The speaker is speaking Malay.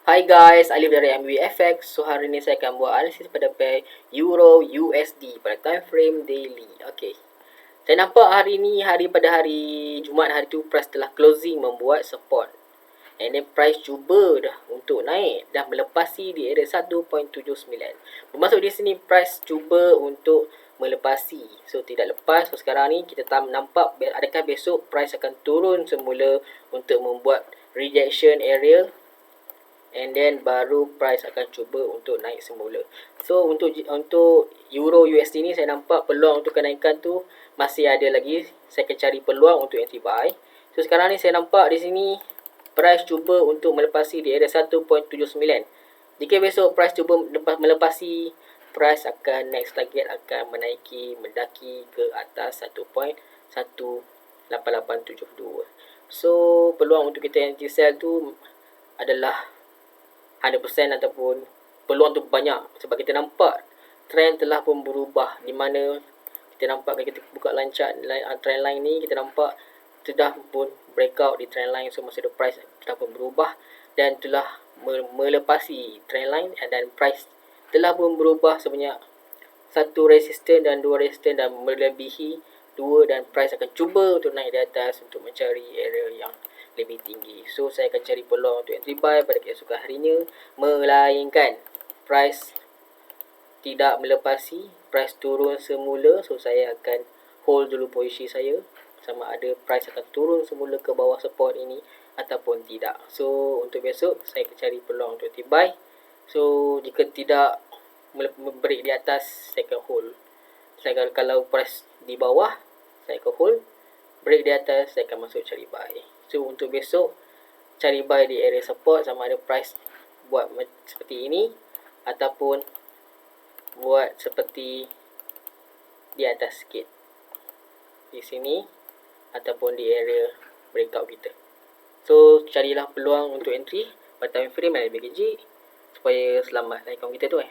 Hi guys, Alif dari MabfourX. So hari ni saya akan buat analisis pada pair Euro USD pada time frame daily. Okey. Saya nampak hari ni, pada hari Jumaat hari tu price telah closing membuat support. And then price cuba dah untuk naik, dah melepasi di area 1.79. Bermaksud di sini price cuba untuk melepasi. So tidak lepas. So sekarang ni kita nampak adakah besok price akan turun semula untuk membuat rejection area, and then baru price akan cuba untuk naik semula. So untuk Euro USD ni saya nampak peluang untuk kenaikan tu masih ada lagi. Saya akan cari peluang untuk entry buy. So sekarang ni saya nampak di sini price cuba untuk melepasi di area 1.79. Jika besok price cuba melepasi, price akan next target akan menaiki, mendaki ke atas 1.18872. So peluang untuk kita entry sell tu adalah 100% ataupun peluang tu banyak, sebab kita nampak trend telah pun berubah, di mana kita nampak kita buka lancar trend line ni, kita nampak sudah pun breakout di trend line. So masa the price telah pun berubah dan telah melepasi trend line, dan price telah pun berubah sebanyak satu resisten dan dua resisten dan melebihi dua, dan price akan cuba untuk naik di atas untuk mencari area yang lebih tinggi. So saya akan cari peluang untuk entry buy pada keesokan harinya, melainkan price tidak melepasi, price turun semula. So saya akan hold dulu posisi saya, sama ada price akan turun semula ke bawah support ini ataupun tidak. So untuk besok saya akan cari peluang untuk entry buy. So jika tidak break di atas, saya akan hold. Kalau price di bawah, saya akan hold. Break di atas, saya akan masuk cari buy. So untuk besok cari buy di area support, sama ada price buat seperti ini ataupun buat seperti di atas sikit di sini, ataupun di area breakout kita. So carilah peluang untuk entry pada time frame yang lebih kecil supaya selamat akaun kita tu